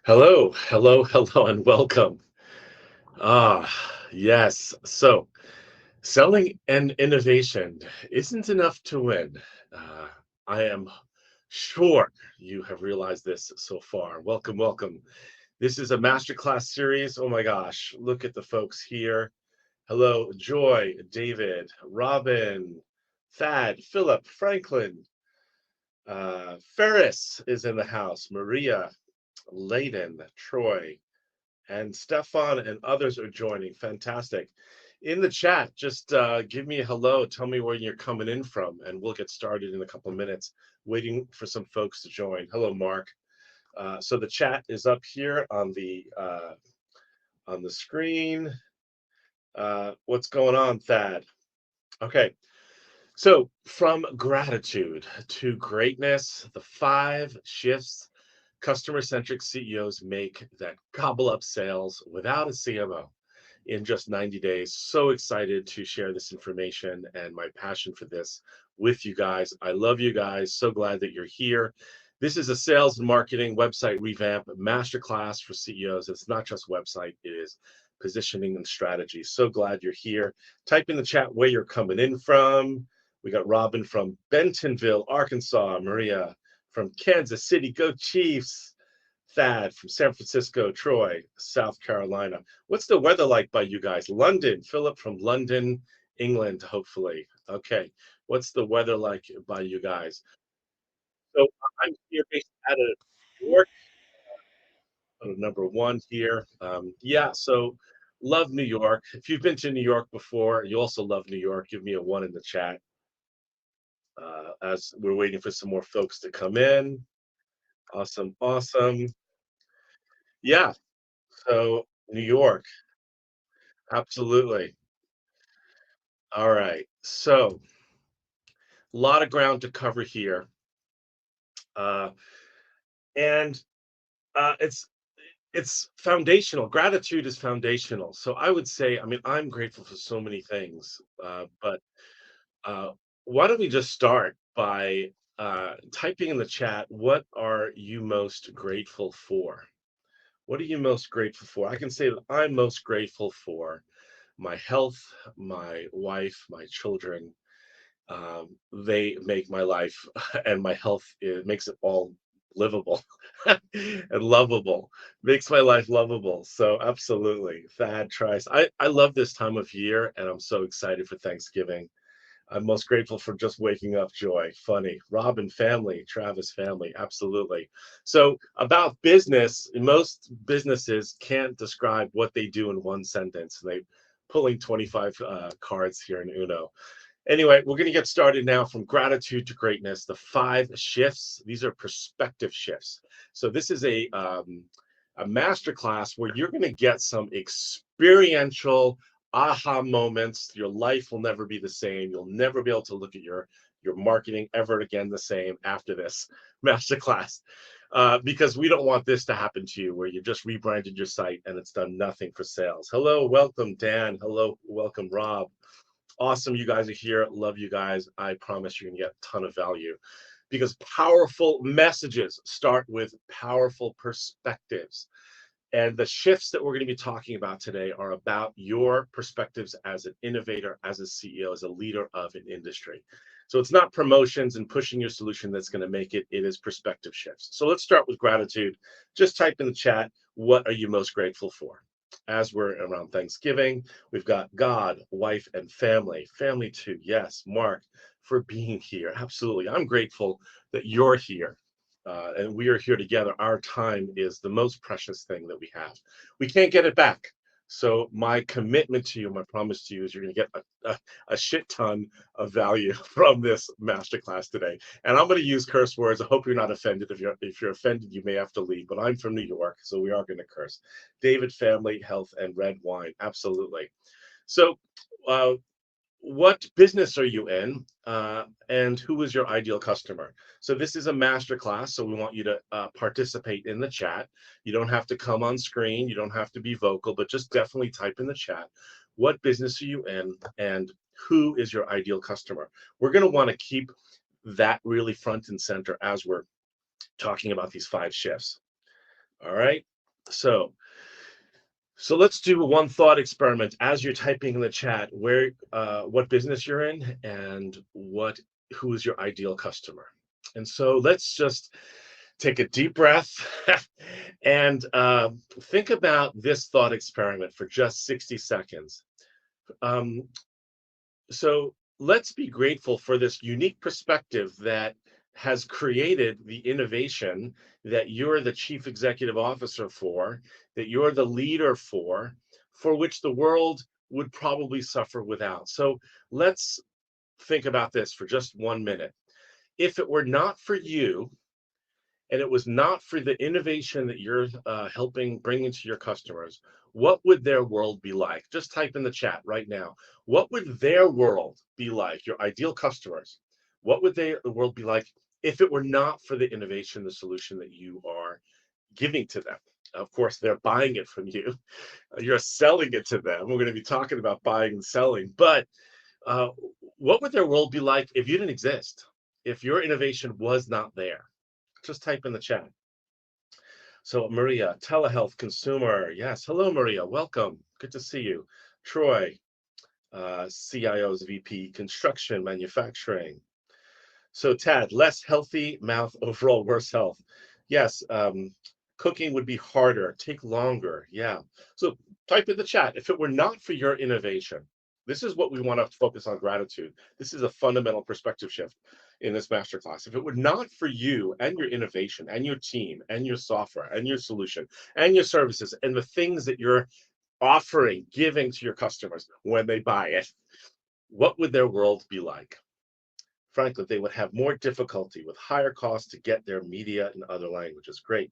Hello, hello, hello, and welcome. Ah, yes. So, selling and innovation isn't enough to win. Uh, I am sure you have realized this so far. Welcome, welcome. This is a masterclass series. Oh my gosh, look at the folks here. Hello, Joy, David, Robin, Thad, Philip, Franklin, Ferris is in the house, Maria, Layden, Troy, and Stefan and others are joining. Fantastic. In the chat, just give me a hello. Tell me where you're coming in from, and we'll get started in a couple of minutes. Waiting for some folks to join. Hello, Mark. So the chat is up here on the screen. What's going on, Thad? Okay. So from gratitude to greatness, the five shifts customer-centric CEOs make that gobble up sales without a CMO in just 90 days. So excited to share this information and my passion for this with you guys. I love you guys. So glad that you're here. This is a sales and marketing website revamp masterclass for CEOs. It's not just website, it is positioning and strategy. So glad you're here. Type in the chat where you're coming in from. We got Robin from Bentonville, Arkansas, Maria from Kansas City, go Chiefs. Thad from San Francisco, Troy, South Carolina. What's the weather like by you guys? London, Philip from London, England, hopefully. Okay. What's the weather like by you guys? So I'm here based out of New York, number one here. Yeah, so love New York. If you've been to New York before, you also love New York, give me a one in the chat as we're waiting for some more folks to come in. Awesome, awesome. Yeah, so New York, absolutely. All right. So, a lot of ground to cover here. Uh, and it's foundational. Gratitude is foundational. So I would say, I mean, I'm grateful for so many things, but uh, why don't we just start by typing in the chat, what are you most grateful for? What are you most grateful for? I can say that I'm most grateful for my health, my wife, my children. They make my life and my health, it makes it all livable and lovable, makes my life lovable. So absolutely, Thad tries. I love this time of year, and I'm so excited for Thanksgiving. I'm most grateful for just waking up. Joy, funny, Robin family, Travis family, absolutely. So about business, most businesses can't describe what they do in one sentence. They pulling 25 cards here in Uno. Anyway, we're going to get started now from gratitude to greatness. The five shifts. These are perspective shifts. So this is a master class where you're going to get some experiential aha moments. Your life will never be the same. You'll never be able to look at your marketing ever again the same after this master class. Because we don't want this to happen to you where you just rebranded your site and it's done nothing for sales. Hello, welcome, Dan. Hello, welcome, Rob. Awesome, you guys are here. Love you guys. I promise you're gonna get a ton of value because powerful messages start with powerful perspectives. And the shifts that we're going to be talking about today are about your perspectives as an innovator, as a CEO, as a leader of an industry. So it's not promotions and pushing your solution that's going to make it, it is perspective shifts. So let's start with gratitude. Just type in the chat, what are you most grateful for? As we're around Thanksgiving, we've got God, wife, and family. Family too, yes. Mark, for being here. Absolutely. I'm grateful that you're here and we are here together. Our time is the most precious thing that we have. We can't get it back. So my commitment to you, my promise to you is you're going to get a shit ton of value from this masterclass today. And I'm going to use curse words. I hope you're not offended. If you're offended, you may have to leave. But I'm from New York, so we are going to curse. David, family, health, and red wine. Absolutely. So uh, what business are you in and who is your ideal customer? So this is a master class, so we want you to participate in the chat. You don't have to come on screen, you don't have to be vocal, but just definitely type in the chat, what business are you in and who is your ideal customer? We're going to want to keep that really front and center as we're talking about these five shifts. All right. So, so let's do one thought experiment as you're typing in the chat what business you're in and who is your ideal customer. And so let's just take a deep breath and think about this thought experiment for just 60 seconds. Um, so let's be grateful for this unique perspective that has created the innovation that you're the chief executive officer for, that you're the leader for which the world would probably suffer without. So let's think about this for just 1 minute. If it were not for you, and it was not for the innovation that you're helping bring into your customers, what would their world be like? Just type in the chat right now. What would their world be like, your ideal customers? What would the world be like if it were not for the innovation, the solution that you are giving to them? Of course, they're buying it from you. You're selling it to them. We're going to be talking about buying and selling. But uh, what would their world be like if you didn't exist? If your innovation was not there? Just type in the chat. So Maria, telehealth consumer. Yes. Hello, Maria. Welcome. Good to see you. Troy, CIO's VP, construction, manufacturing. So Tad, less healthy mouth, overall worse health. Yes. Cooking would be harder, take longer. Yeah. So type in the chat. If it were not for your innovation, this is what we want to focus on gratitude. This is a fundamental perspective shift in this masterclass. If it were not for you and your innovation and your team and your software and your solution and your services and the things that you're offering, giving to your customers when they buy it, what would their world be like? Frankly, they would have more difficulty with higher costs to get their media in other languages. Great.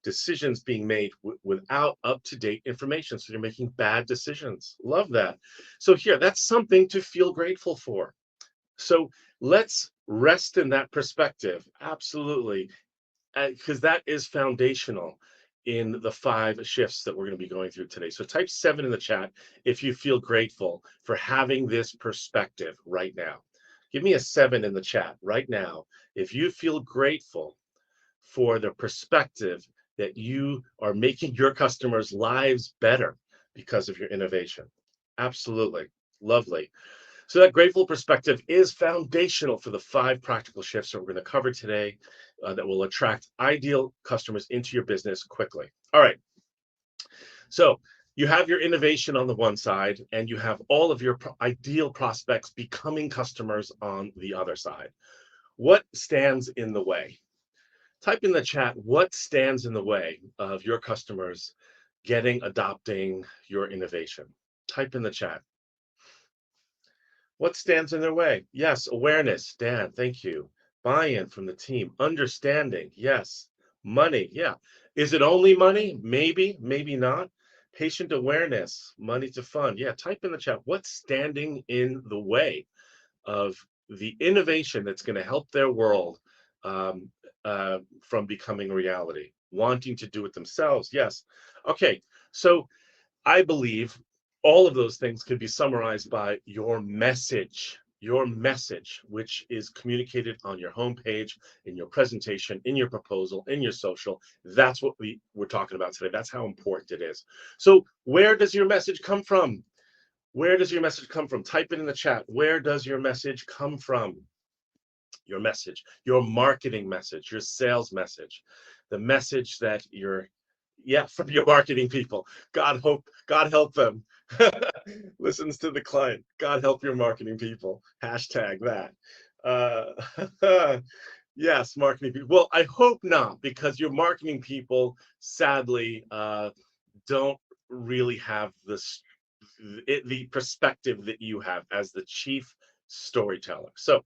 Decisions being made without up-to-date information. So you're making bad decisions. Love that. So here, that's something to feel grateful for. So let's rest in that perspective. Absolutely. Because that is foundational in the 5 shifts that we're going to be going through today. So type 7 in the chat if you feel grateful for having this perspective right now. Give me a 7 in the chat right now if you feel grateful for the perspective that you are making your customers' lives better because of your innovation. Absolutely. Lovely. So that grateful perspective is foundational for the 5 practical shifts that we're going to cover today that will attract ideal customers into your business quickly. All right. So you have your innovation on the one side, and you have all of your ideal prospects becoming customers on the other side. What stands in the way? Type in the chat what stands in the way of your customers adopting your innovation. Type in the chat. What stands in their way? Yes, awareness. Dan, thank you. Buy-in from the team. Understanding. Yes. Money. Yeah. Is it only money? Maybe, maybe not. Patient awareness. Money to fund. Yeah. Type in the chat. What's standing in the way of the innovation that's going to help their world um, from becoming reality? Wanting to do it themselves. Yes. Okay. So I believe all of those things could be summarized by your message, which is communicated on your homepage, in your presentation, in your proposal, in your social. That's what we're talking about today. That's how important it is. So where does your message come from? Where does your message come from? Type it in the chat. Where does your message come from? Your message, your marketing message, your sales message, the message that from your marketing people. God help them. Listens to the client. God help your marketing people. Hashtag that. Yes, marketing people. Well, I hope not, because your marketing people, sadly, don't really have the perspective that you have as the chief storyteller. So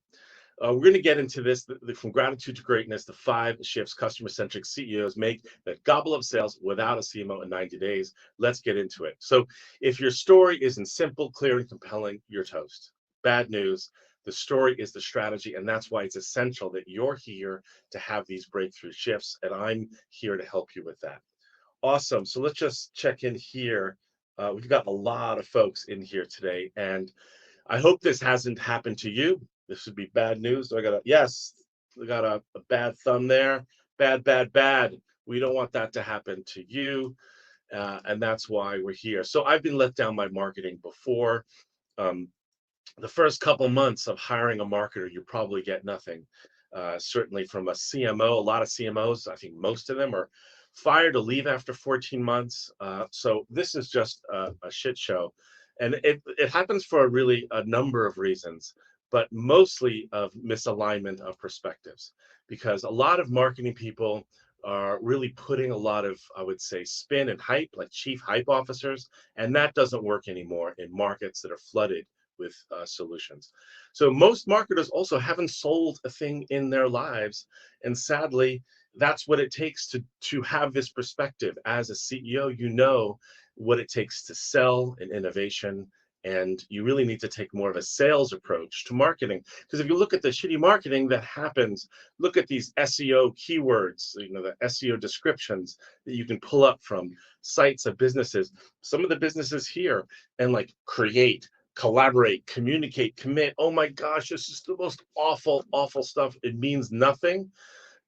we're going to get into this from gratitude to greatness, the 5 shifts customer centric CEOs make that gobble up sales without a CMO in 90 days. Let's get into it. So, if your story isn't simple, clear, and compelling, you're toast. Bad news. The story is the strategy, and that's why it's essential that you're here to have these breakthrough shifts, and I'm here to help you with that. Awesome. So, let's just check in here. We've got a lot of folks in here today, and I hope this hasn't happened to you. This would be bad news. So I got a yes, we got a bad thumb there. Bad, bad, bad. We don't want that to happen to you. And that's why we're here. So I've been let down by marketing before. Um, the first couple months of hiring a marketer, you probably get nothing. Certainly from a CMO, a lot of CMOs, I think most of them are fired or leave after 14 months. So this is just a shit show. And it happens for really a number of reasons, but mostly of misalignment of perspectives, because a lot of marketing people are really putting a lot of, I would say, spin and hype, like chief hype officers, and that doesn't work anymore in markets that are flooded with solutions. So most marketers also haven't sold a thing in their lives, and sadly, that's what it takes to have this perspective. As a CEO, you know what it takes to sell an innovation, and you really need to take more of a sales approach to marketing. Because if you look at the shitty marketing that happens, look at these SEO keywords, the SEO descriptions that you can pull up from sites of businesses. Some of the businesses here and like create, collaborate, communicate, commit. Oh my gosh, this is the most awful, awful stuff. It means nothing.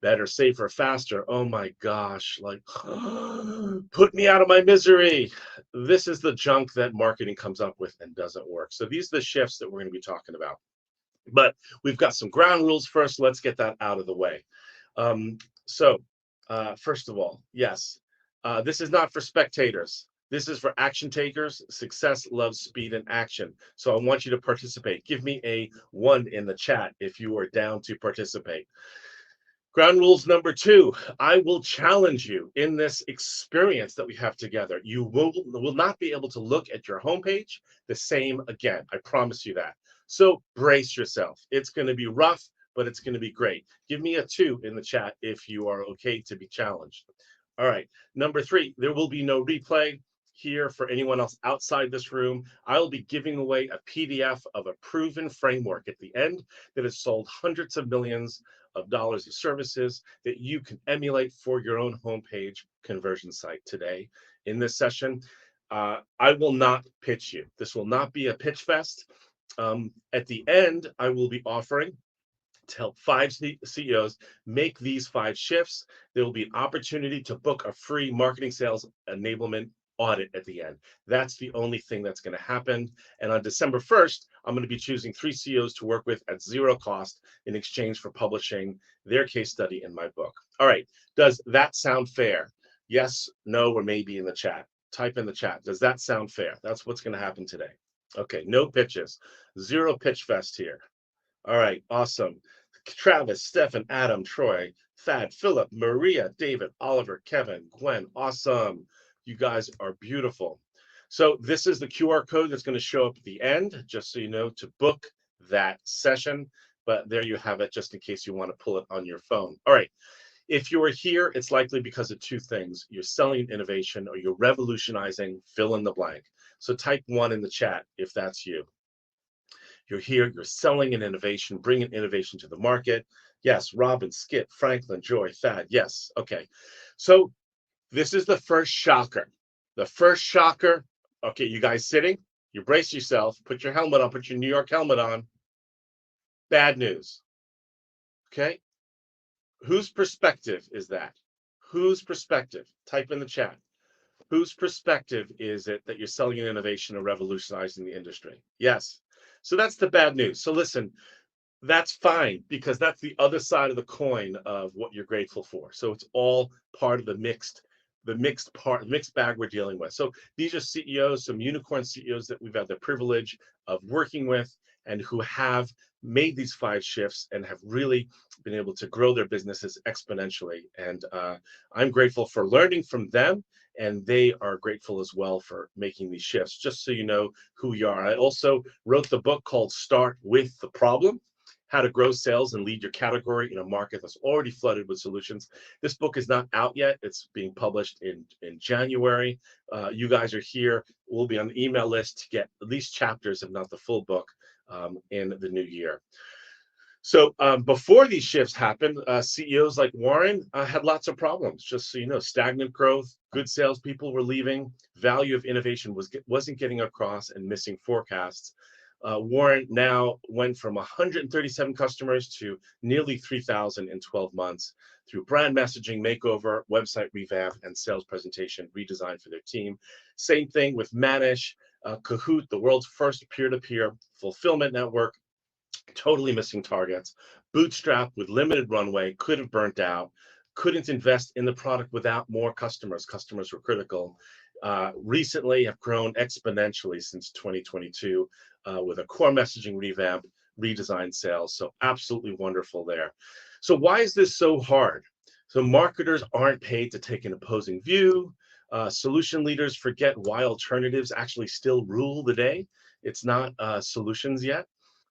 Better, safer, faster. Oh my gosh, like put me out of my misery. This is the junk that marketing comes up with and doesn't work. So these are the shifts that we're going to be talking about. But we've got some ground rules first. Let's get that out of the way. Um, so, first of all, yes, this is not for spectators. This is for action takers. Success loves speed and action. So I want you to participate. Give me a one in the chat if you are down to participate. Ground rules number two, I will challenge you in this experience that we have together. You will not be able to look at your homepage the same again. I promise you that. So brace yourself. It's going to be rough, but it's going to be great. Give me a two in the chat if you are okay to be challenged. All right. Number three, there will be no replay here for anyone else outside this room. I'll be giving away a PDF of a proven framework at the end that has sold hundreds of millions of dollars of services that you can emulate for your own homepage conversion site today in this session. I will not pitch you. This will not be a pitch fest. At the end, I will be offering to help five CEOs make these five shifts. There will be an opportunity to book a free marketing sales enablement audit at the end. That's the only thing that's going to happen. And on December 1st, I'm going to be choosing three CEOs to work with at zero cost in exchange for publishing their case study in my book. All right. Does that sound fair? Yes, no, or maybe in the chat. Type in the chat. Does that sound fair? That's what's going to happen today. Okay. No pitches. Zero pitch fest here. All right, awesome. Travis, Stefan, Adam, Troy, Thad, Philip, Maria, David, Oliver, Kevin, Gwen, awesome. You guys are beautiful. So this is the QR code that's going to show up at the end, just so you know, to book that session. But there you have it, just in case you want to pull it on your phone. All right. If you are here, it's likely because of two things. You're selling innovation or you're revolutionizing, fill in the blank. So type one in the chat if that's you. You're here, you're selling an innovation, bringing innovation to the market. Yes, Robin, Skip, Franklin, Joy, Thad. Yes. Okay. So this is the first shocker. The first shocker. Okay, you guys sitting? You brace yourself, put your helmet on, put your New York helmet on. Bad news. Okay. Whose perspective is that? Whose perspective? Type in the chat. Whose perspective is it that you're selling an innovation or revolutionizing the industry? Yes. So that's the bad news. So listen, that's fine because that's the other side of the coin of what you're grateful for. So it's all part of the mixed bag we're dealing with. So these are CEOs, some unicorn CEOs that we've had the privilege of working with and who have made these five shifts and have really been able to grow their businesses exponentially. And I'm grateful for learning from them, and they are grateful as well for making these shifts, just so you know who you are. I also wrote the book called Start With the Problem: How to Grow Sales and Lead Your Category in a Market That's Already Flooded with Solutions. This book is not out yet. It's being published in January. You guys are here. We'll be on the email list to get at least chapters, if not the full book, in the new year. So before these shifts happened, CEOs like Warren had lots of problems. Just so you know, stagnant growth, good salespeople were leaving, value of innovation wasn't getting across, and missing forecasts. Warren now went from 137 customers to nearly 3,000 in 12 months. through brand messaging makeover, website revamp, and sales presentation redesign for their team. Same thing with Manish, Kahoot, the world's first peer-to-peer fulfillment network, totally missing targets. Bootstrap with limited runway, could have burnt out, couldn't invest in the product without more customers. Customers were critical. Recently have grown exponentially since 2022 with a core messaging revamp, redesigned sales. So absolutely wonderful there. So why is this so hard? So marketers aren't paid to take an opposing view. Solution leaders forget why alternatives actually still rule the day. It's not solutions yet.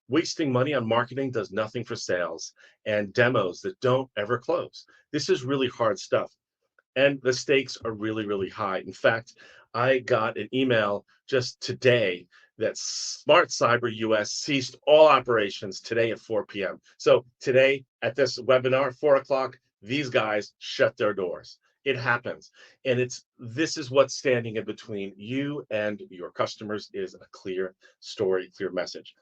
Wasting money on marketing does nothing for sales and demos that don't ever close. This is really hard stuff. And the stakes are really, really high. In fact, I got an email just today that Smart Cyber US ceased all operations today at 4 p.m. So today at this webinar, 4 o'clock, these guys shut their doors. It happens. And this is what's standing in between you and your customers is a clear story, clear message.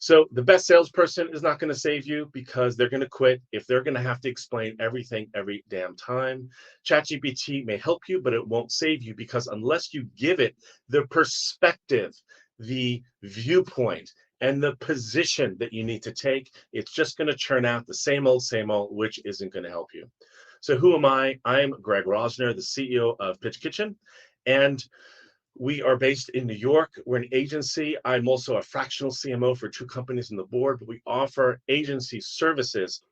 So the best salesperson is not going to save you because they're going to quit if they're going to have to explain everything every damn time. ChatGPT may help you, but it won't save you because unless you give it the perspective, the viewpoint, and the position that you need to take, it's just going to churn out the same old, which isn't going to help you. So who am I? I'm Greg Rosner, the CEO of Pitch Kitchen. And we are based in New York. We're an agency. I'm also a fractional CMO for 2 companies on the board, but we offer agency services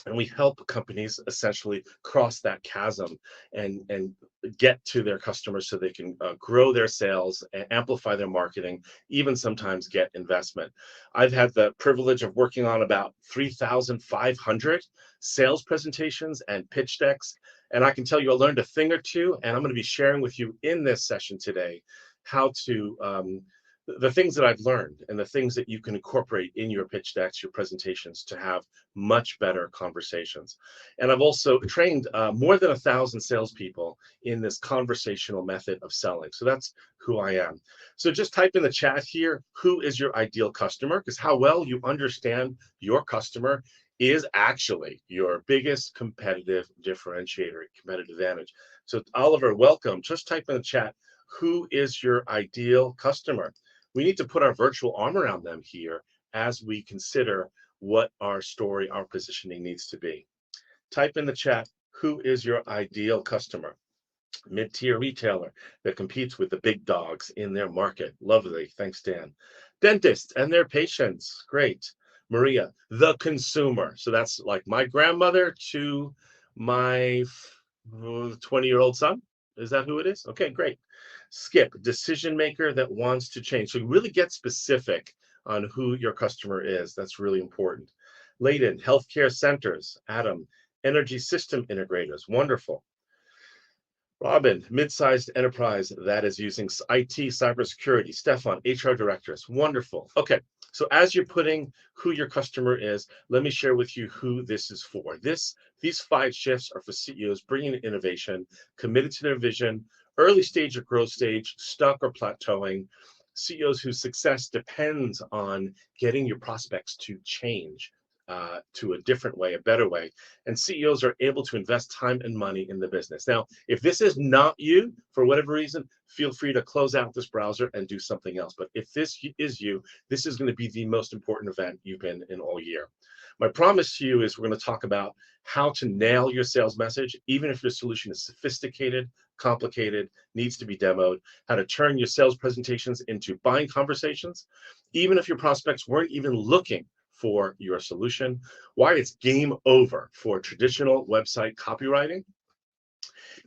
and we help companies essentially cross that chasm and get to their customers so they can grow their sales and amplify their marketing, even sometimes get investment. I've had the privilege of working on about 3,500 sales presentations and pitch decks. And I can tell you I learned a thing or two, and I'm going to be sharing with you in this session today how to the things that I've learned and the things that you can incorporate in your pitch decks, your presentations to have much better conversations. And I've also trained more than 1,000 salespeople in this conversational method of selling. So that's who I am. So just type in the chat here, who is your ideal customer? Because how well you understand your customer is actually your biggest competitive differentiator, competitive advantage. So Oliver, welcome. Just type in the chat, who is your ideal customer? We need to put our virtual arm around them here as we consider what our story, our positioning needs to be. Type in the chat, who is your ideal customer? Mid-tier retailer that competes with the big dogs in their market. Lovely. Thanks, Dan. Dentists and their patients. Great. Maria, the consumer. So that's like my grandmother to my 20-year-old son. Is that who it is? Okay, great. Skip, decision maker that wants to change. So really get specific on who your customer is. That's really important. Layden, healthcare centers. Adam, energy system integrators. Wonderful. Robin, mid-sized enterprise that is using IT, cybersecurity. Stefan, HR directors. Wonderful. Okay, so as you're putting who your customer is, let me share with you who this is for. These 5 shifts are for CEOs bringing in innovation, committed to their vision, early stage or growth stage, stuck or plateauing, CEOs whose success depends on getting your prospects to change to a different way, a better way. And CEOs are able to invest time and money in the business. Now, if this is not you, for whatever reason, feel free to close out this browser and do something else. But if this is you, this is going to be the most important event you've been in all year. My promise to you is we're going to talk about how to nail your sales message, even if your solution is sophisticated, complicated, needs to be demoed, how to turn your sales presentations into buying conversations, even if your prospects weren't even looking for your solution, why it's game over for traditional website copywriting,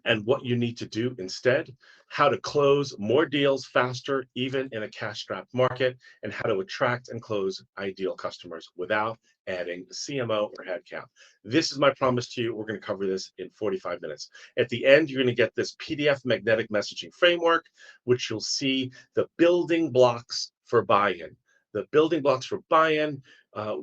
and what you need to do instead, how to close more deals faster, even in a cash-strapped market, and how to attract and close ideal customers without adding CMO or headcount. This is my promise to you. We're going to cover this in 45 minutes. At the end, you're going to get this PDF magnetic messaging framework, which you'll see the building blocks for buy-in. The building blocks for buy-in,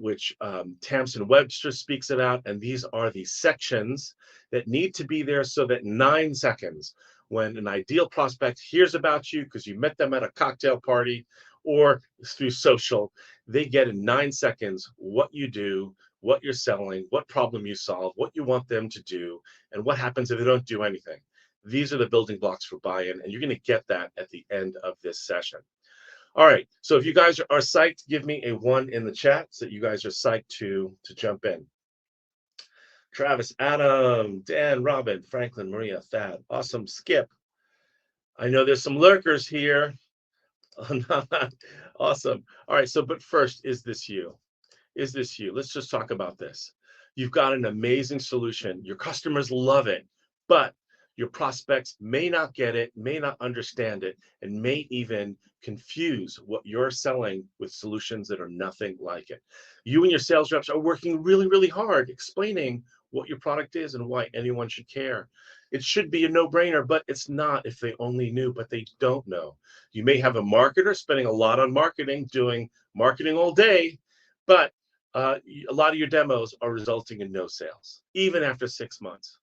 which Tamsin Webster speaks about, and these are the sections that need to be there so that 9 seconds, when an ideal prospect hears about you because you met them at a cocktail party or through social, they get in 9 seconds what you do, what you're selling, what problem you solve, what you want them to do, and what happens if they don't do anything. These are the building blocks for buy-in, and you're going to get that at the end of this session. All right. So if you guys are psyched, give me a one in the chat so that you guys are psyched to jump in. Travis, Adam, Dan, Robin, Franklin, Maria, Thad. Awesome. Skip. I know there's some lurkers here. Awesome. All right. So, but first, is this you? Is this you? Let's just talk about this. You've got an amazing solution. Your customers love it, but your prospects may not get it, may not understand it, and may even confuse what you're selling with solutions that are nothing like it. You and your sales reps are working really, really hard explaining what your product is and why anyone should care. It should be a no-brainer, but it's not if they only knew, but they don't know. You may have a marketer spending a lot on marketing, doing marketing all day, but a lot of your demos are resulting in no sales, even after 6 months.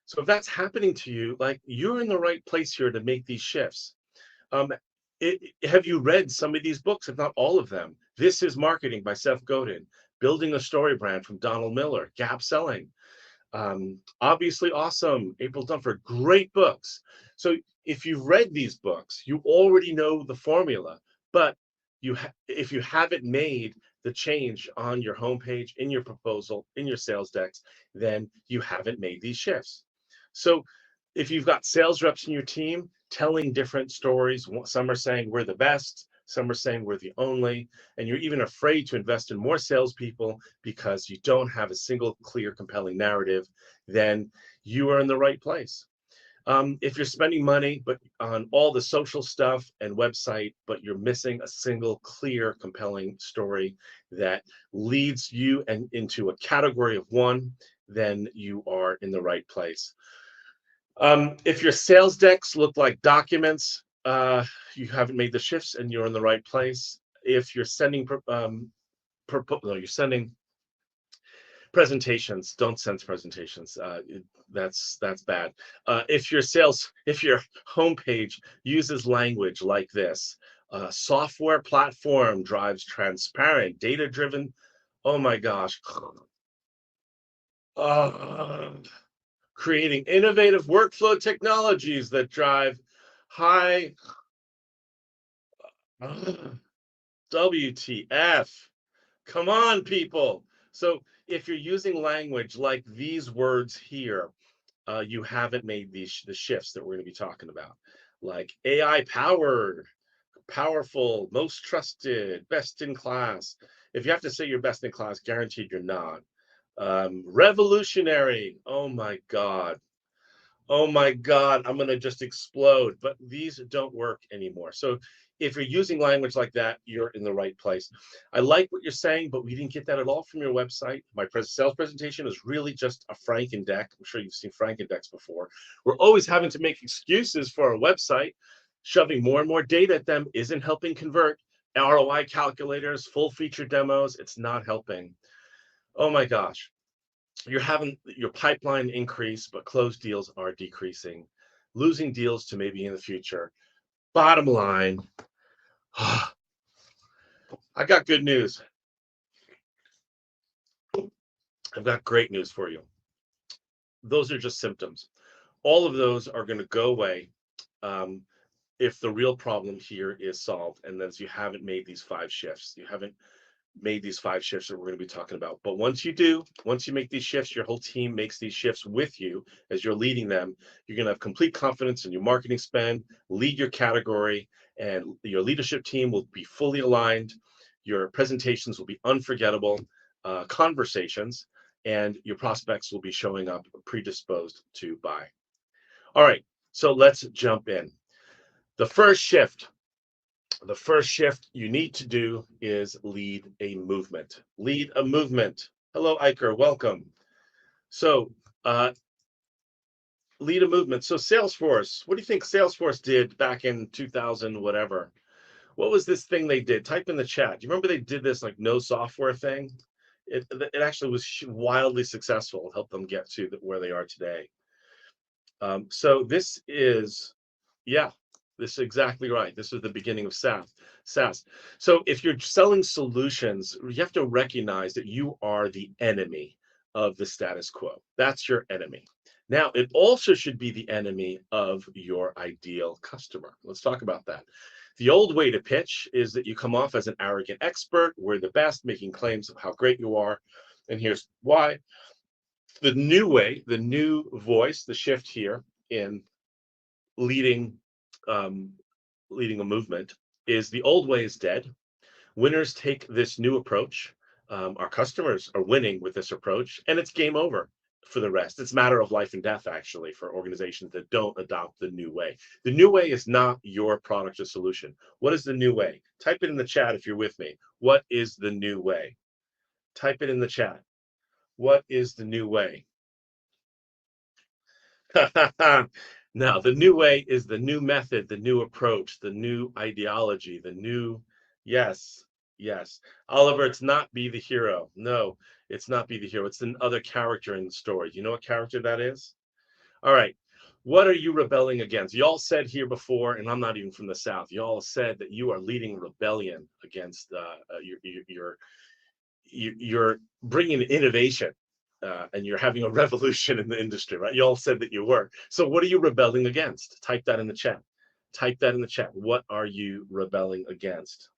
So if that's happening to you, like you're in the right place here to make these shifts. Um, have you read some of these books, if not all of them? This is Marketing by Seth Godin, Building a Story Brand from Donald Miller, Gap Selling, Obviously Awesome, April Dunford, great books. So if you've read these books, you already know the formula, but if you haven't made the change on your homepage, in your proposal, in your sales decks, then you haven't made these shifts. So if you've got sales reps in your team telling different stories, some are saying we're the best, some are saying we're the only, and you're even afraid to invest in more salespeople because you don't have a single clear, compelling narrative, then you are in the right place. If you're spending money but on all the social stuff and website, but you're missing a single clear, compelling story that leads you into a category of one, then you are in the right place. If your sales decks look like documents, you haven't made the shifts and you're in the right place. If you're sending, no, you're sending presentations, don't send presentations. That's bad. If your homepage uses language like this, software platform drives transparent, data-driven. Oh my gosh. Creating innovative workflow technologies that drive high WTF. Come on, people. So if you're using language like these words here, you haven't made the shifts that we're going to be talking about, like AI powered, powerful, most trusted, best in class. If you have to say you're best in class, guaranteed you're not. Revolutionary. Oh my God. Oh my God, I'm going to just explode. But these don't work anymore. So if you're using language like that, you're in the right place. I like what you're saying, but we didn't get that at all from your website. My sales presentation is really just a Franken deck. I'm sure you've seen Franken decks before. We're always having to make excuses for our website. Shoving more and more data at them isn't helping convert. ROI calculators, full feature demos, it's not helping. Oh my gosh. You're having your pipeline increase, but closed deals are decreasing, losing deals to maybe in the future. Bottom line, I got good news. I've got great news for you. Those are just symptoms. All of those are going to go away if the real problem here is solved, and then you haven't made these 5 shifts. You haven't made these 5 shifts that we're going to be talking about. But once you do, once you make these shifts, your whole team makes these shifts with you as you're leading them. You're going to have complete confidence in your marketing spend, lead your category, and your leadership team will be fully aligned. Your presentations will be unforgettable conversations, and your prospects will be showing up predisposed to buy. All right, so let's jump in. The first shift you need to do is lead a movement. Lead a movement. Hello, Iker, welcome. So, lead a movement. So, Salesforce, what do you think Salesforce did back in 2000, whatever? What was this thing they did? Type in the chat. Do you remember they did this like no software thing? It actually was wildly successful. It helped them get to where they are today. So, this is, yeah. This is exactly right. This is the beginning of SaaS. So if you're selling solutions, you have to recognize that you are the enemy of the status quo. That's your enemy. Now, it also should be the enemy of your ideal customer. Let's talk about that. The old way to pitch is that you come off as an arrogant expert. We're the best, making claims of how great you are. And here's why. The new way, the new voice, the shift here in leading um, leading a movement is the old way is dead. Winners take this new approach. Our customers are winning with this approach, and it's game over for the rest. It's a matter of life and death, actually, for organizations that don't adopt the new way. The new way is not your product or solution. What is the new way? Type it in the chat if you're with me. What is the new way? Type it in the chat. What is the new way? Now, the new way is the new method, the new approach, the new ideology, the new, yes, yes. Oliver, it's not be the hero. No, it's not be the hero. It's another character in the story. You know what character that is? All right. What are you rebelling against? Y'all said here before, and I'm not even from the South. Y'all said that you are leading rebellion against you're bringing innovation and you're having a revolution in the industry, right? You all said that you were. So what are you rebelling against? Type that in the chat. Type that in the chat. What are you rebelling against?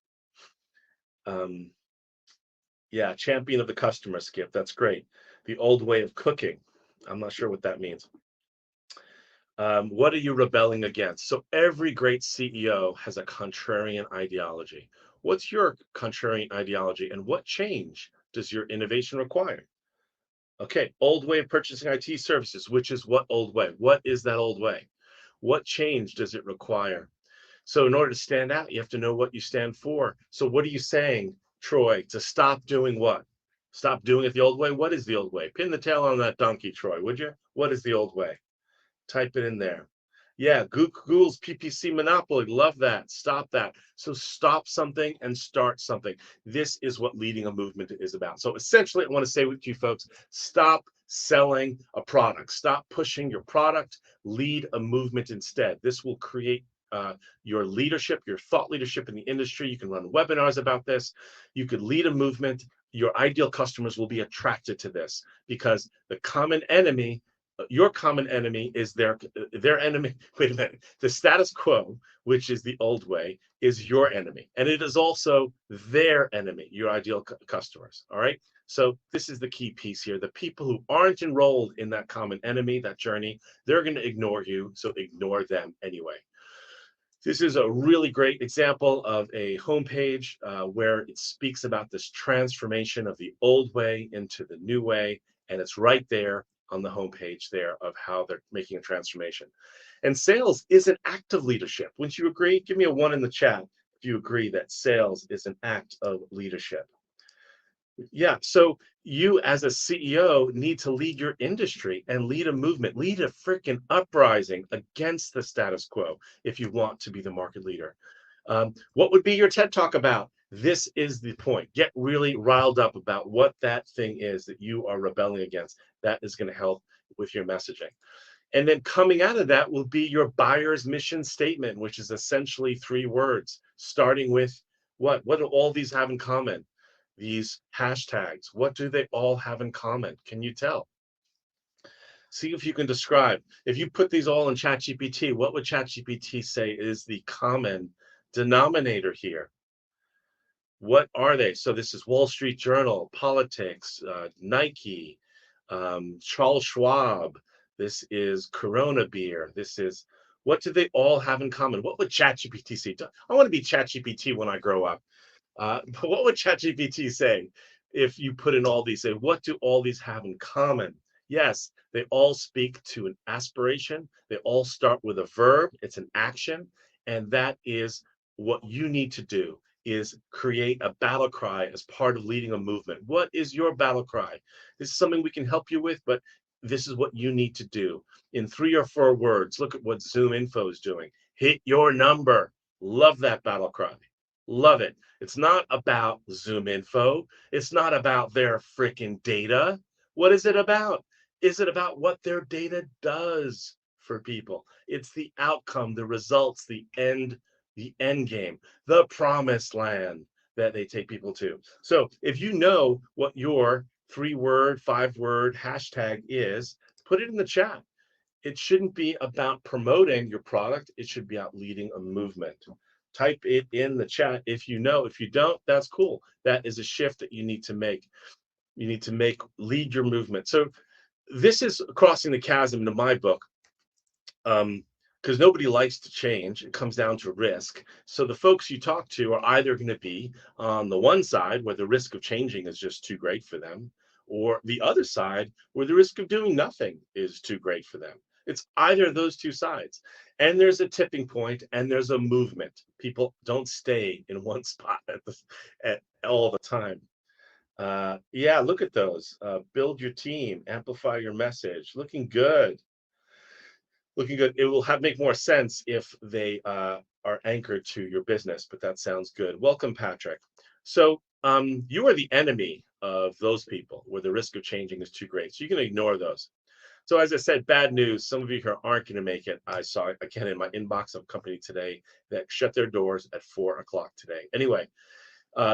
Um, yeah, champion of the customer, Skip. That's great. The old way of cooking. I'm not sure what that means. What are you rebelling against? So every great CEO has a contrarian ideology. What's your contrarian ideology, and what change does your innovation require? Okay, old way of purchasing IT services, which is what old way? What is that old way? What change does it require? So in order to stand out, you have to know what you stand for. So what are you saying, Troy, to stop doing what? Stop doing it the old way? What is the old way? Pin the tail on that donkey, Troy, would you? What is the old way? Type it in there. Yeah, Google's PPC monopoly. Love that. Stop that. So stop something and start something. This is what leading a movement is about. So essentially, I want to say with you folks, stop selling a product. Stop pushing your product. Lead a movement instead. This will create your leadership, your thought leadership in the industry. You can run webinars about this. You could lead a movement. Your ideal customers will be attracted to this because the common enemy, your common enemy is their enemy. Wait a minute. The status quo, which is the old way, is your enemy, and it is also their enemy, your ideal customers. All right. So this is the key piece here. The people who aren't enrolled in that common enemy, that journey, they're going to ignore you. So ignore them anyway. This is a really great example of a homepage where it speaks about this transformation of the old way into the new way. And it's right there on the homepage there of how they're making a transformation. And sales is an act of leadership. Wouldn't you agree? Give me a one in the chat if you agree that sales is an act of leadership. Yeah, so you as a CEO need to lead your industry and lead a movement, lead a freaking uprising against the status quo if you want to be the market leader. What would be your TED Talk about? This is the point. Get really riled up about what that thing is that you are rebelling against. That is going to help with your messaging. And then coming out of that will be your buyer's mission statement, which is essentially three words, starting with what? What do all these have in common? These hashtags, what do they all have in common? Can you tell? See if you can describe. If you put these all in ChatGPT, what would ChatGPT say is the common denominator here? What are they? So this is Wall Street Journal, politics, Nike, Charles Schwab. This is Corona beer. This is, what do they all have in common? What would ChatGPT say? I want to be ChatGPT when I grow up. But what would ChatGPT say if you put in all these? Say, what do all these have in common? Yes, they all speak to an aspiration. They all start with a verb. It's an action, and that is what you need to do is create a battle cry as part of leading a movement. What is your battle cry? This is something we can help you with, but this is what you need to do in 3 or 4 words. Look at what Zoom Info is doing. Hit your number. Love that battle cry. Love it. It's not about Zoom Info. It's not about their freaking data. What is it about? Is it about what their data does for people. It's the outcome, the results, the end game, the promised land that they take people to. So if you know what your 3 word, 5 word hashtag is, put it in the chat. It shouldn't be about promoting your product. It should be about leading a movement. Type it in the chat if you know. If you don't, that's cool. That is a shift that you need to make. You need to make lead your movement. So this is crossing the chasm to my book, because nobody likes to change. It comes down to risk. So the folks you talk to are either going to be on the one side where the risk of changing is just too great for them, or the other side where the risk of doing nothing is too great for them. It's either of those two sides. And there's a tipping point and there's a movement. People don't stay in one spot at all the time. Yeah, look at those. Build your team, amplify your message. Looking good. Looking good. It will have make more sense if they are anchored to your business, but that sounds good. Welcome, Patrick. So you are the enemy of those people where the risk of changing is too great. So you can ignore those. So as I said, bad news. Some of you here aren't going to make it. I saw it again in my inbox of a company today that shut their doors at 4 o'clock today. Anyway,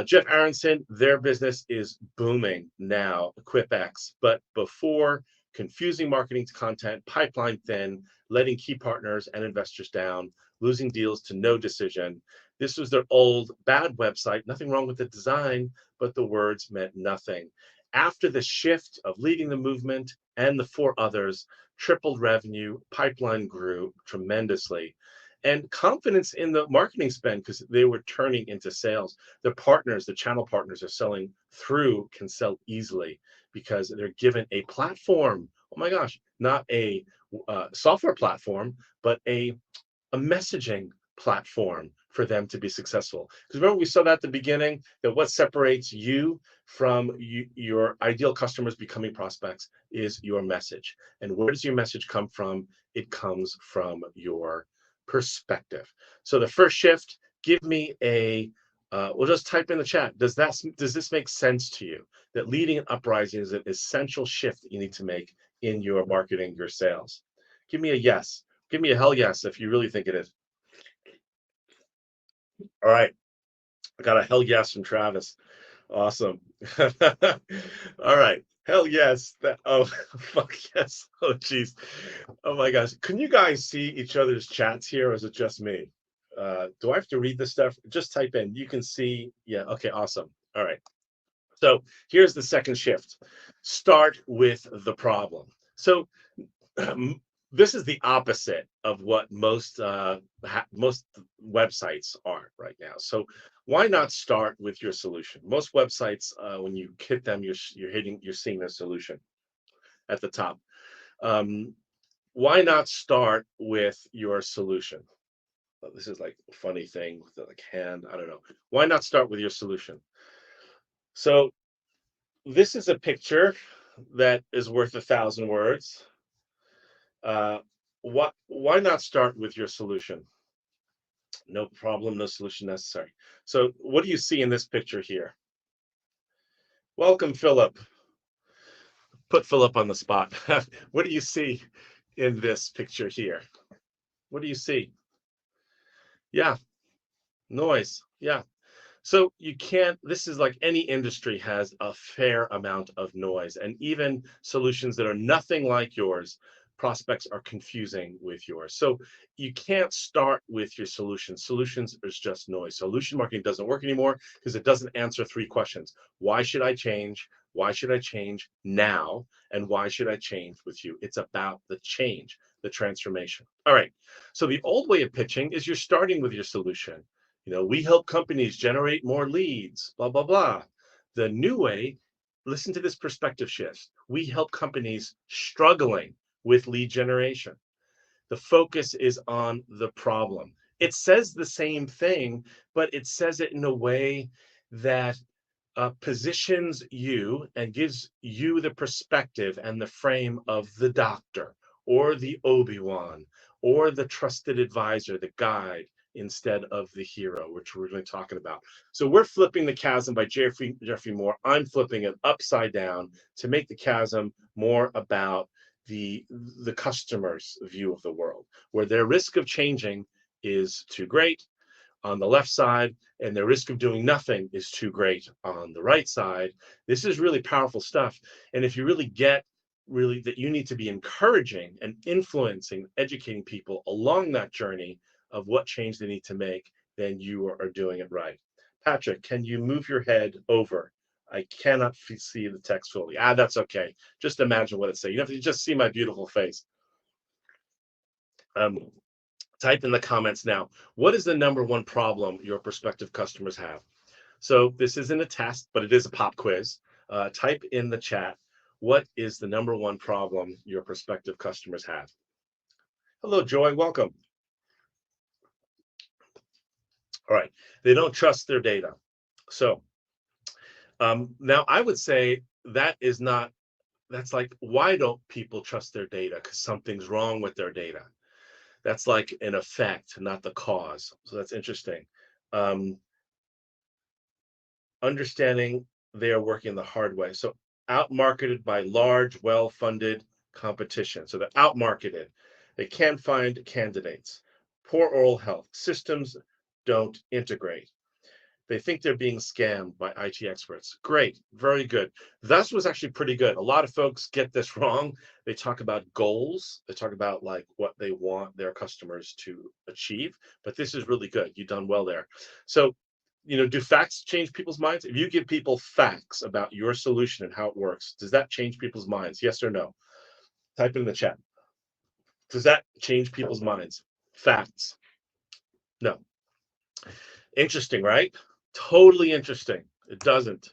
Jeff Aronson, their business is booming now, EquipX. But before, confusing marketing content, pipeline thin, letting key partners and investors down, losing deals to no decision. This was their old bad website. Nothing wrong with the design, but the words meant nothing. After the shift of leading the movement and the 4 others, tripled revenue, pipeline grew tremendously, and confidence in the marketing spend because they were turning into sales. The partners, the channel partners are selling through can sell easily because they're given a platform. Oh my gosh, not a software platform, but a messaging platform for them to be successful. Because remember, we saw that at the beginning that what separates you from your ideal customers becoming prospects is your message. And where does your message come from? It comes from your perspective. So the first shift, give me a we'll just type in the chat. Does this make sense to you? That leading an uprising is an essential shift that you need to make in your marketing, your sales. Give me a yes. Give me a hell yes if you really think it is. All right. I got a hell yes from Travis. Awesome. All right. Hell yes. Oh, fuck yes. Oh, geez. Oh my gosh. Can you guys see each other's chats here, or is it just me? Do I have to read this stuff? Just type in. You can see. Yeah. Okay. Awesome. All right. So here's the second shift. Start with the problem. So this is the opposite of what most websites are right now. So why not start with your solution? Most websites, when you hit them, you're seeing a solution at the top. Um, why not start with your solution? Oh, this is like a funny thing with the like hand. I don't know. Why not start with your solution? So this is a picture that is worth 1,000 words. Uh, why not start with your solution? No problem, no solution necessary. So what do you see in this picture here? Welcome, Philip. Put Philip on the spot. What do you see in this picture here? What do you see? Yeah, noise. Yeah. So you can't, this is like any industry has a fair amount of noise, and even solutions that are nothing like yours, prospects are confusing with yours. So you can't start with your solution. Solutions is just noise. Solution marketing doesn't work anymore because it doesn't answer 3 questions. Why should I change? Why should I change now? And why should I change with you? It's about the change, the transformation. All right. So the old way of pitching is you're starting with your solution. We help companies generate more leads, blah, blah, blah. The new way, listen to this perspective shift. We help companies struggling with lead generation. The focus is on the problem. It says the same thing, but it says it in a way that positions you and gives you the perspective and the frame of the doctor or the Obi-Wan or the trusted advisor, the guide, instead of the hero, which we're going to be talking about. So we're flipping the chasm by Jeffrey Moore. I'm flipping it upside down to make the chasm more about the the customer's view of the world, where their risk of changing is too great on the left side, and the risk of doing nothing is too great on the right side. This is really powerful stuff. And if you really get really that you need to be encouraging and influencing, educating people along that journey of what change they need to make, then you are doing it right. Patrick, can you move your head over? I cannot see the text fully. Ah, that's okay. Just imagine what it's saying. You have to just see my beautiful face. Um, Type in the comments now. What is the number one problem your prospective customers have? So this isn't a test, but it is a pop quiz. Type in the chat. What is the number one problem your prospective customers have? Hello, Joy. Welcome. All right. They don't trust their data. So now I would say that is not, that's like, why don't people trust their data? Because something's wrong with their data. That's like an effect, not the cause. So that's interesting. Um, Understanding they are working the hard way. So outmarketed by large, well-funded competition. So they're outmarketed. They can't find candidates. Poor oral health. Systems don't integrate. They think they're being scammed by IT experts. Great, very good. This was actually pretty good. A lot of folks get this wrong. They talk about goals. They talk about like what they want their customers to achieve. But this is really good. You've done well there. So, do facts change people's minds? If you give people facts about your solution and how it works, does that change people's minds? Yes or no? Type it in the chat. Does that change people's minds? Facts. No. Interesting, right? Totally interesting. It doesn't.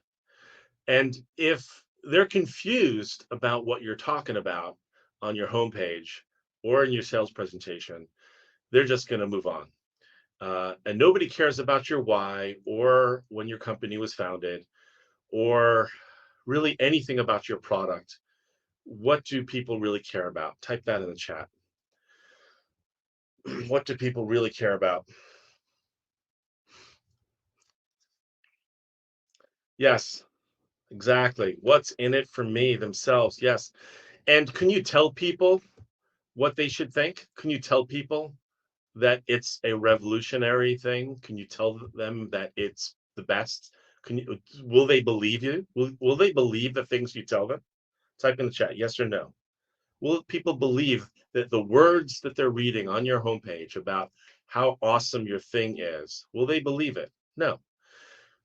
And if they're confused about what you're talking about on your homepage or in your sales presentation, they're just going to move on. And nobody cares about your why or when your company was founded or really anything about your product. What do people really care about? Type that in the chat. What do people really care about? Yes, exactly. What's in it for me themselves? Yes. And can you tell people what they should think? Can you tell people that it's a revolutionary thing? Can you tell them that it's the best? Will they believe you? Will they believe the things you tell them? Type in the chat, yes or no. Will people believe that the words that they're reading on your homepage about how awesome your thing is, will they believe it? No.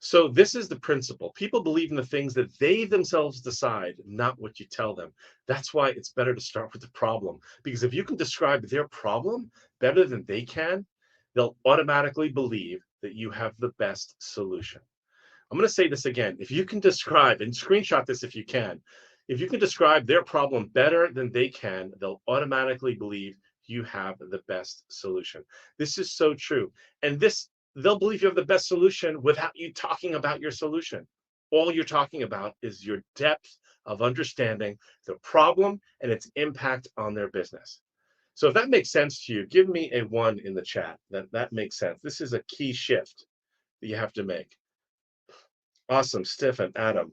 So this is the principle. People believe in the things that they themselves decide, not what you tell them. That's why it's better to start with the problem. Because if you can describe their problem better than they can, they'll automatically believe that you have the best solution. I'm going to say this again. If you can describe, and screenshot this if you can describe their problem better than they can, they'll automatically believe you have the best solution. This is so true. And they'll believe you have the best solution without you talking about your solution. All you're talking about is your depth of understanding the problem and its impact on their business. So if that makes sense to you, give me a one in the chat. That makes sense. This is a key shift that you have to make. Awesome, Stephen, Adam.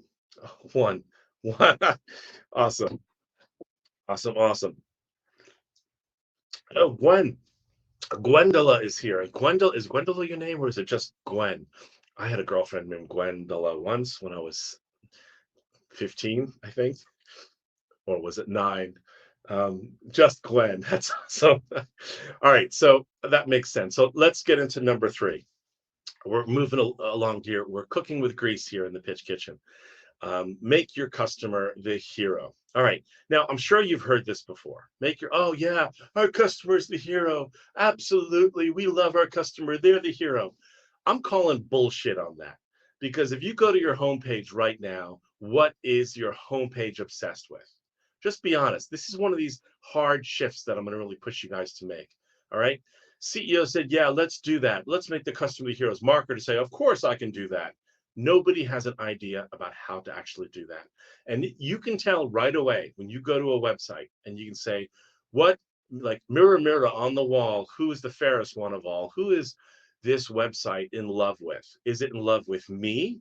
One. One. Awesome. Awesome. Awesome. Oh, Gwen. Gwendola is here. Is Gwendola your name or is it just Gwen? I had a girlfriend named Gwendola once when I was 15, I think, or was it 9? Just Gwen. That's awesome. All right, so that makes sense. So let's get into number 3. We're moving along here. We're cooking with grease here in the pitch kitchen. Make your customer the hero. All right. Now, I'm sure you've heard this before. Oh, yeah, our customer's the hero. Absolutely. We love our customer. They're the hero. I'm calling bullshit on that because if you go to your homepage right now, what is your homepage obsessed with? Just be honest. This is one of these hard shifts that I'm going to really push you guys to make. All right. CEO said, yeah, let's do that. Let's make the customer the heroes. Marketer say, of course I can do that. Nobody has an idea about how to actually do that. And you can tell right away when you go to a website and you can say, what, like mirror, mirror on the wall, who is the fairest one of all? Who is this website in love with? Is it in love with me?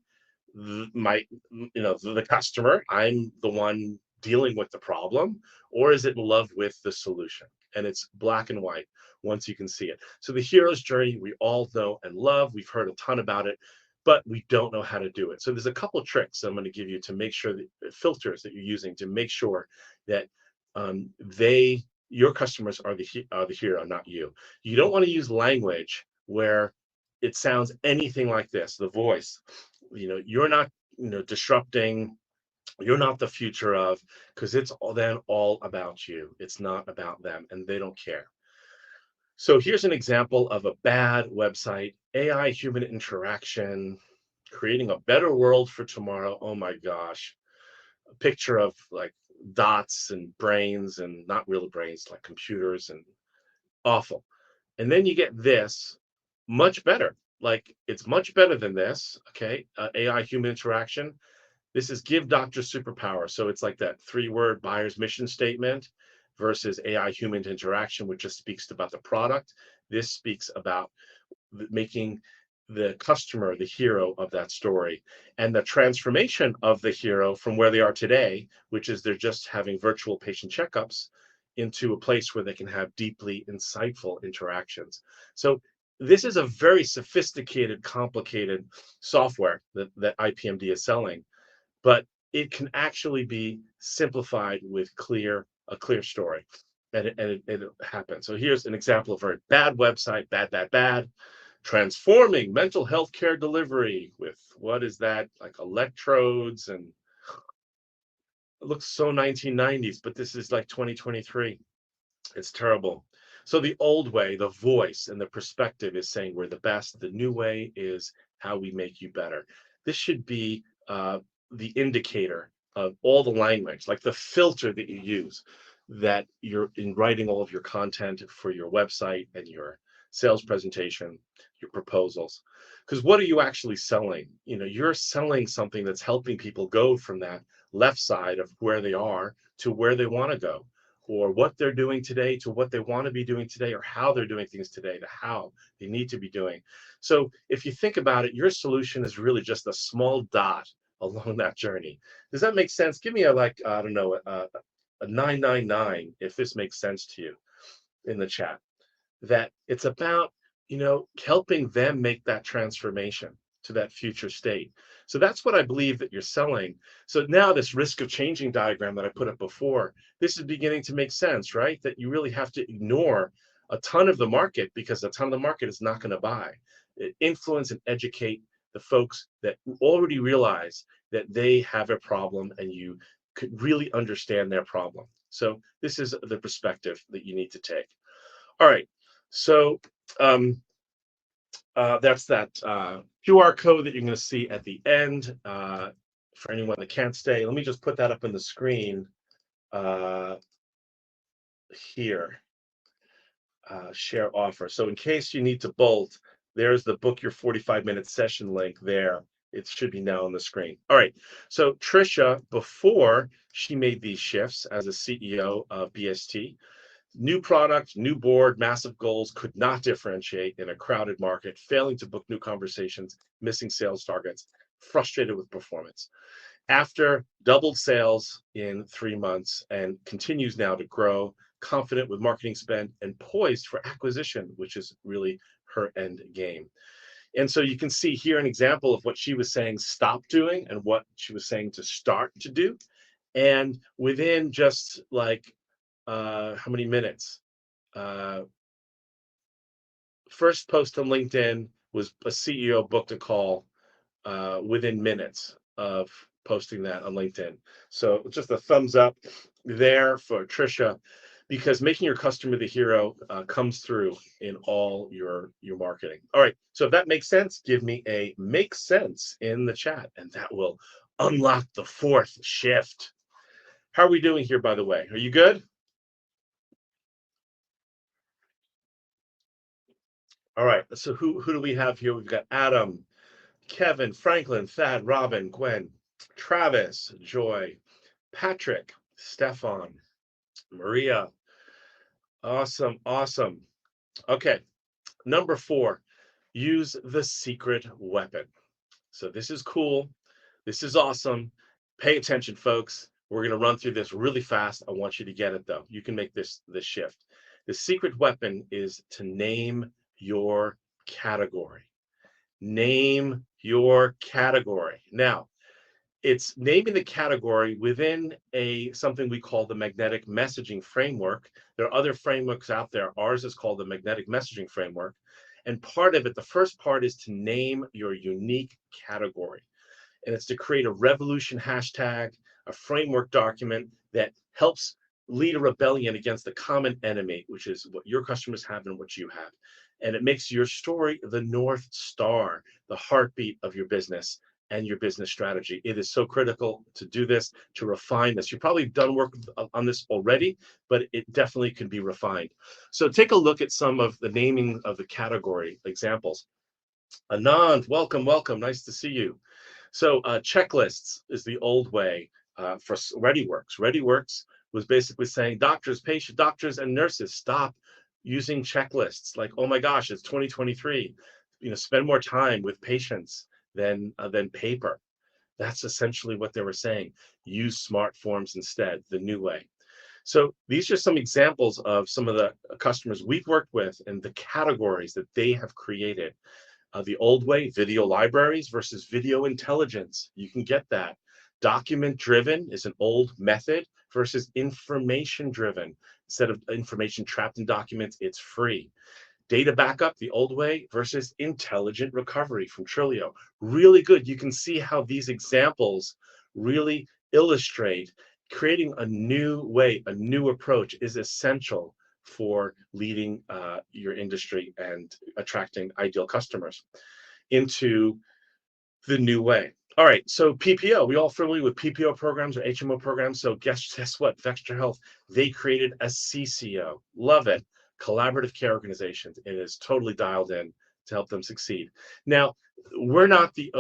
The customer? I'm the one dealing with the problem, or is it in love with the solution? And it's black and white once you can see it. So the hero's journey, we all know and love. We've heard a ton about it, but we don't know how to do it. So there's a couple of tricks I'm going to give you to make sure that filters that you're using to make sure that they your customers are the hero, not you. You don't want to use language where it sounds anything like this. The voice, you're not, disrupting. You're not the future of, because it's all about you. It's not about them, and they don't care. So here's an example of a bad website: AI human interaction, creating a better world for tomorrow. Oh my gosh. A picture of like dots and brains, and not real brains, like computers, and awful. And then you get this, much better. Like, it's much better than this. Okay. AI human interaction. This is give doctors superpower. So it's like that three-word buyer's mission statement versus AI human interaction, which just speaks about the product. This speaks about making the customer the hero of that story, and the transformation of the hero from where they are today, which is they're just having virtual patient checkups, into a place where they can have deeply insightful interactions. So this is a very sophisticated, complicated software that IPMD is selling, but it can actually be simplified with a clear story, and it happens. So here's an example of a very bad website, bad, transforming mental health care delivery with, what is that, like electrodes, and it looks so 1990s, but this is like 2023. It's terrible. So the old way, the voice and the perspective, is saying we're the best. The new way is how we make you better. This should be the indicator of all the language, like the filter that you use, that you're in writing all of your content for your website and your sales presentation, your proposals. Because what are you actually selling? You're selling something that's helping people go from that left side of where they are to where they want to go, or what they're doing today to what they want to be doing today, or how they're doing things today to how they need to be doing. So if you think about it, your solution is really just a small dot along that journey. Does that make sense? Give me a, like, I don't know, a 999 if this makes sense to you in the chat. That it's about, helping them make that transformation to that future state. So that's what I believe that you're selling. So now this risk of changing diagram that I put up before, this is beginning to make sense, right? That you really have to ignore a ton of the market, because a ton of the market is not going to buy. Influence and educate the folks that already realize that they have a problem, and you could really understand their problem. So this is the perspective that you need to take. All right. So that's that QR code that you're going to see at the end, for anyone that can't stay. Let me just put that up on the screen uh, here. Share offer. So in case you need to bolt, there's the book your 45-minute session link there. It should be now on the screen. All right. So Trisha, before she made these shifts as a CEO of BST, new product, new board, massive goals, could not differentiate in a crowded market, failing to book new conversations, missing sales targets, frustrated with performance. After doubled sales in 3 months and continues now to grow, confident with marketing spend and poised for acquisition, which is really her end game. And so you can see here an example of what she was saying stop doing and what she was saying to start to do. And within just like how many minutes? Uh, First post on LinkedIn was a CEO booked a call within minutes of posting that on LinkedIn. So just a thumbs up there for Trisha, because making your customer the hero comes through in all your marketing. All right, so if that makes sense, give me a makes sense in the chat, and that will unlock the fourth shift. How are we doing here, by the way? Are you good? All right, so who do we have here? We've got Adam, Kevin, Franklin, Thad, Robin, Gwen, Travis, Joy, Patrick, Stefan, Maria. Awesome, awesome. Okay, number 4, use the secret weapon. So this is cool. This is awesome. Pay attention, folks. We're going to run through this really fast. I want you to get it though. You can make this shift. The secret weapon is to name your category. Name your category. Now, it's naming the category within a something we call the magnetic messaging framework. There are other frameworks out there. Ours is called the magnetic messaging framework. And part of it, the first part is to name your unique category. And it's to create a revolution hashtag, a framework document that helps lead a rebellion against the common enemy, which is what your customers have and what you have. And it makes your story the North Star, the heartbeat of your business and your business strategy. It is so critical to do this, to refine this. You've probably done work on this already, but it definitely can be refined. So take a look at some of the naming of the category examples. Anand, welcome, welcome. Nice to see you. So checklists is the old way for ReadyWorks. ReadyWorks was basically saying doctors and nurses, stop using checklists. Like, oh my gosh, it's 2023. Spend more time with patients than paper. That's essentially what they were saying. Use smart forms instead, the new way. So these are some examples of some of the customers we've worked with and the categories that they have created. The old way, video libraries versus video intelligence. You can get that. Document driven is an old method versus information driven. Instead of information trapped in documents, it's free. Data backup the old way versus intelligent recovery from Trilio. Really good. You can see how these examples really illustrate creating a new way, a new approach is essential for leading your industry and attracting ideal customers into the new way. All right, so PPO, we all familiar with PPO programs or HMO programs. So guess what? Vector Health, they created a CCO. Love it. Collaborative care organizations. It is totally dialed in to help them succeed. Now, I'm not the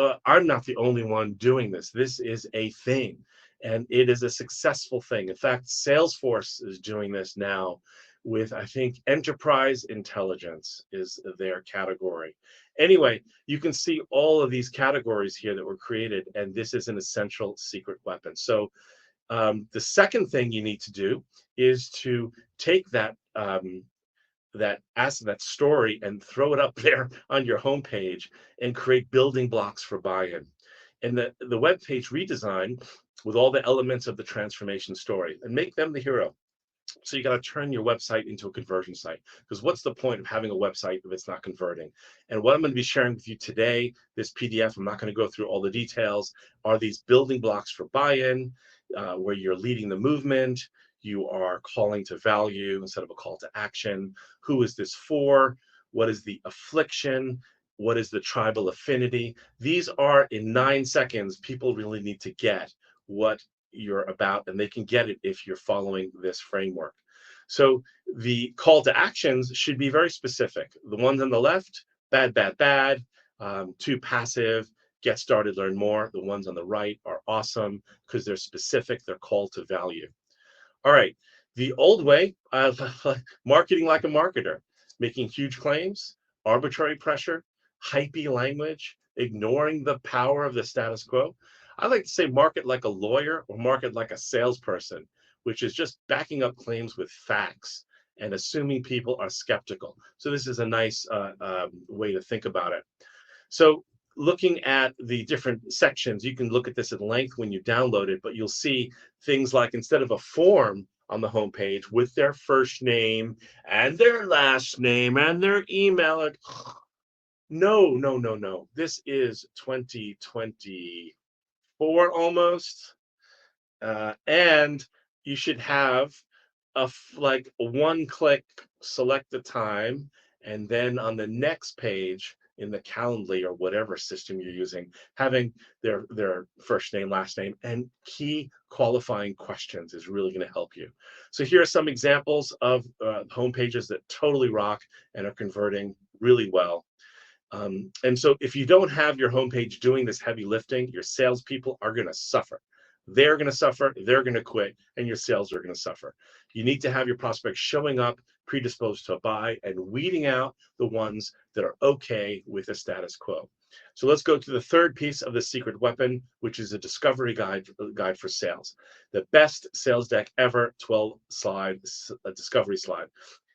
only one doing this. This is a thing, and it is a successful thing. In fact, Salesforce is doing this now with, I think, enterprise intelligence is their category. Anyway, you can see all of these categories here that were created, and this is an essential secret weapon. So the second thing you need to do is to take that story and throw it up there on your homepage and create building blocks for buy-in. And the web page redesign with all the elements of the transformation story and make them the hero. So you got to turn your website into a conversion site, because what's the point of having a website if it's not converting? And what I'm going to be sharing with you today, this PDF, I'm not going to go through all the details, are these building blocks for buy-in, where you're leading the movement, you are calling to value instead of a call to action. Who is this for? What is the affliction? What is the tribal affinity? These are, in 9 seconds, people really need to get what you're about, and they can get it if you're following this framework. So the call to actions should be very specific. The ones on the left, bad, bad, bad, too passive, get started, learn more. The ones on the right are awesome because they're specific, they're call to value. All right, the old way, marketing like a marketer, making huge claims, arbitrary pressure, hypey language, ignoring the power of the status quo. I like to say market like a lawyer or market like a salesperson, which is just backing up claims with facts and assuming people are skeptical. So this is a nice way to think about it. So looking at the different sections, you can look at this at length when you download it, but you'll see things like, instead of a form on the homepage with their first name and their last name and their email. No, no, no, no. This is 2024 almost. And you should have like a one-click select the time, and then on the next page in the Calendly or whatever system you're using, having their first name, last name, and key qualifying questions is really going to help you. So here are some examples of home pages that totally rock and are converting really well. And so if you don't have your homepage doing this heavy lifting, your salespeople are going to suffer. They're going to suffer, they're going to quit, and your sales are going to suffer. You need to have your prospects showing up, predisposed to buy, and weeding out the ones that are okay with the status quo. So let's go to the third piece of the secret weapon, which is a discovery guide for sales. The best sales deck ever, 12 slide discovery slide.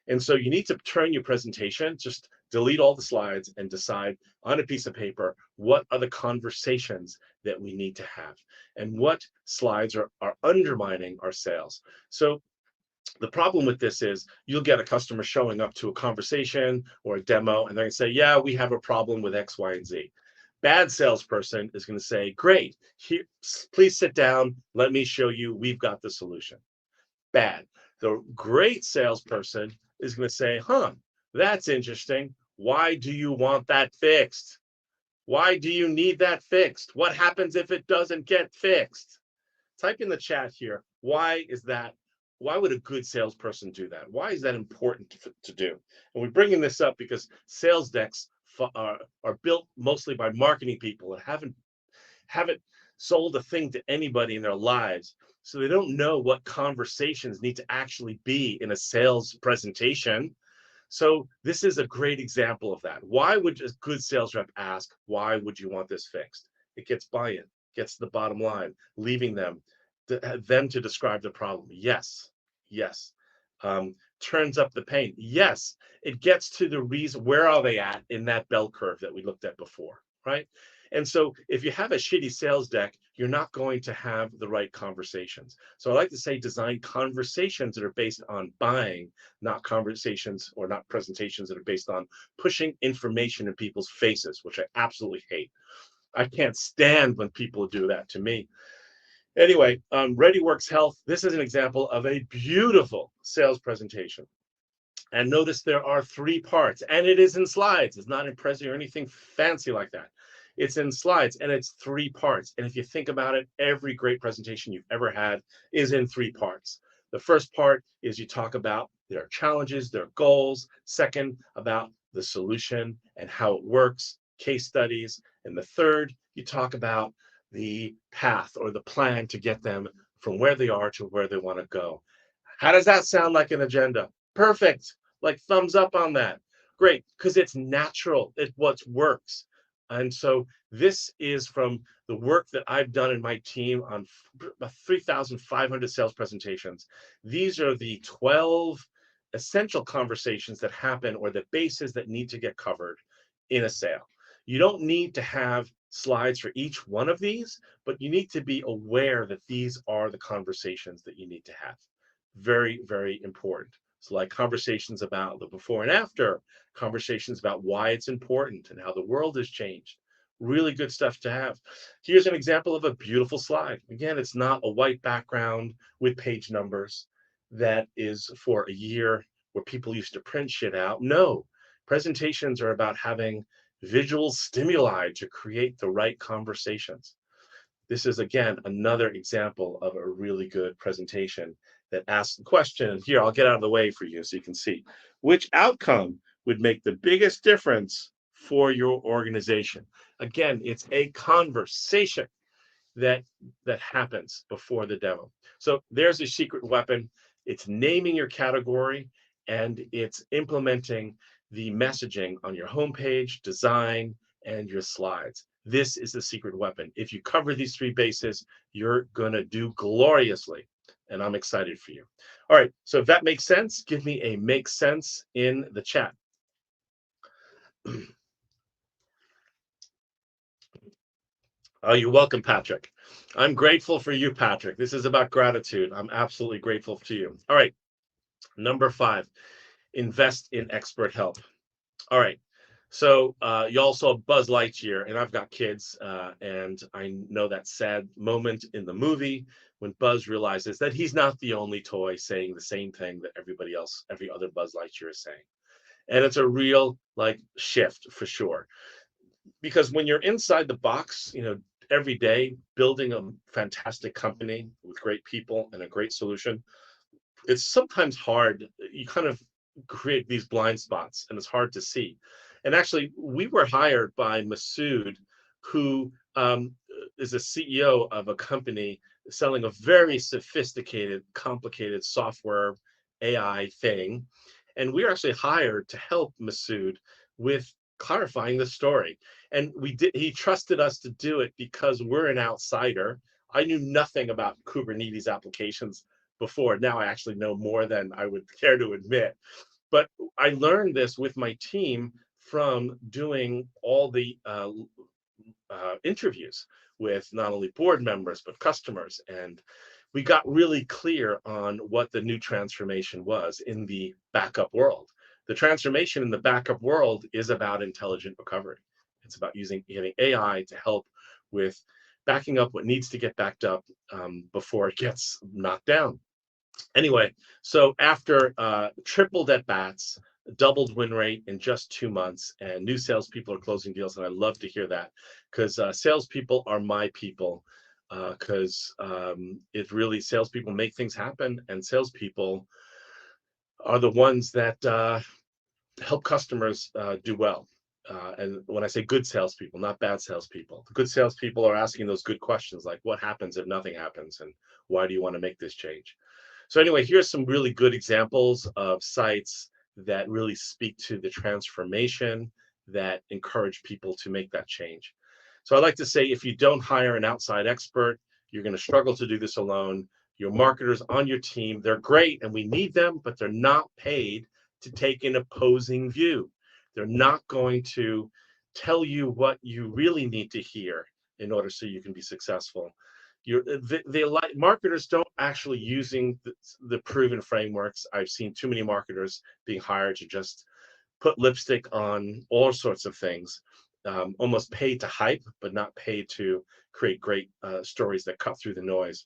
And so you need to turn your presentation, just delete all the slides and decide on a piece of paper what are the conversations that we need to have and what slides are undermining our sales. So the problem with this is you'll get a customer showing up to a conversation or a demo, and they're going to say, yeah, we have a problem with X, Y, and Z. Bad salesperson is going to say, great, here, please sit down. Let me show you. We've got the solution. Bad. The great salesperson is going to say, huh, that's interesting. Why do you want that fixed? Why do you need that fixed? What happens if it doesn't get fixed? Type in the chat here, why is that? Why would a good salesperson do that? Why is that important to do? And we're bringing this up because sales decks are built mostly by marketing people that haven't sold a thing to anybody in their lives. So they don't know what conversations need to actually be in a sales presentation. So this is a great example of that. Why would a good sales rep ask, why would you want this fixed? It gets buy-in, gets to the bottom line, leaving them to describe the problem. Yes, yes. Turns up the pain. Yes, it gets to the reason, where are they at in that bell curve that we looked at before, right? And so if you have a shitty sales deck, you're not going to have the right conversations. So I like to say design conversations that are based on buying, not conversations or not presentations that are based on pushing information in people's faces, which I absolutely hate. I can't stand when people do that to me. Anyway, ReadyWorks Health, this is an example of a beautiful sales presentation. And notice there are three parts, and it is in slides. It's not in Prezi or anything fancy like that. It's in slides, and it's three parts. And if you think about it, every great presentation you've ever had is in three parts. The first part is you talk about their challenges, their goals. Second, about the solution and how it works, case studies. And the third, you talk about the path or the plan to get them from where they are to where they want to go. How does that sound like an agenda? Perfect. Like thumbs up on that. Great, because it's natural. It what works. And so this is from the work that I've done in my team on about 3,500 sales presentations. These are the 12 essential conversations that happen or the bases that need to get covered in a sale. You don't need to have slides for each one of these, but you need to be aware that these are the conversations that you need to have. Very, very important. So like conversations about the before and after, conversations about why it's important and how the world has changed. Really good stuff to have. Here's an example of a beautiful slide. Again, it's not a white background with page numbers that is for a year where people used to print shit out. No, presentations are about having visual stimuli to create the right conversations. This is, again, another example of a really good presentation that asks the question. And here, I'll get out of the way for you so you can see which outcome would make the biggest difference for your organization. Again, it's a conversation that happens before the demo. So there's a secret weapon. It's naming your category and it's implementing the messaging on your homepage, design, and your slides. This is the secret weapon. If you cover these three bases, you're going to do gloriously. And I'm excited for you. All right. So if that makes sense, give me a makes sense in the chat. Oh, you're welcome, Patrick. I'm grateful for you, Patrick. This is about gratitude. I'm absolutely grateful to you. All right. Number 5, invest in expert help. All right. So you all saw Buzz Lightyear, and I've got kids, and I know that sad moment in the movie when Buzz realizes that he's not the only toy saying the same thing that everybody else, every other Buzz Lightyear is saying. And it's a real like shift for sure. Because when you're inside the box, every day building a fantastic company with great people and a great solution, it's sometimes hard. You kind of create these blind spots and it's hard to see. And actually, we were hired by Masood, who is a CEO of a company selling a very sophisticated, complicated software AI thing. And we were actually hired to help Masood with clarifying the story. And he trusted us to do it because we're an outsider. I knew nothing about Kubernetes applications before. Now I actually know more than I would care to admit. But I learned this with my team from doing all the interviews with not only board members but customers, and we got really clear on what the new transformation was in the backup world. The transformation in the backup world is about intelligent recovery. It's about getting AI to help with backing up what needs to get backed up before it gets knocked down. Anyway, so after tripled at bats, doubled win rate in just 2 months, and new salespeople are closing deals, and I love to hear that because salespeople are my people. Because it really salespeople make things happen, and salespeople are the ones that help customers do well. And when I say good salespeople, not bad salespeople, the good salespeople are asking those good questions like, "What happens if nothing happens?" and "Why do you want to make this change?" So anyway, here's some really good examples of sites that really speak to the transformation that encourage people to make that change. So I like to say, if you don't hire an outside expert, you're going to struggle to do this alone. Your marketers on your team, they're great and we need them, but they're not paid to take an opposing view. They're not going to tell you what you really need to hear in order so you can be successful. Marketers don't actually using the proven frameworks. I've seen too many marketers being hired to just put lipstick on all sorts of things, almost paid to hype, but not paid to create great stories that cut through the noise.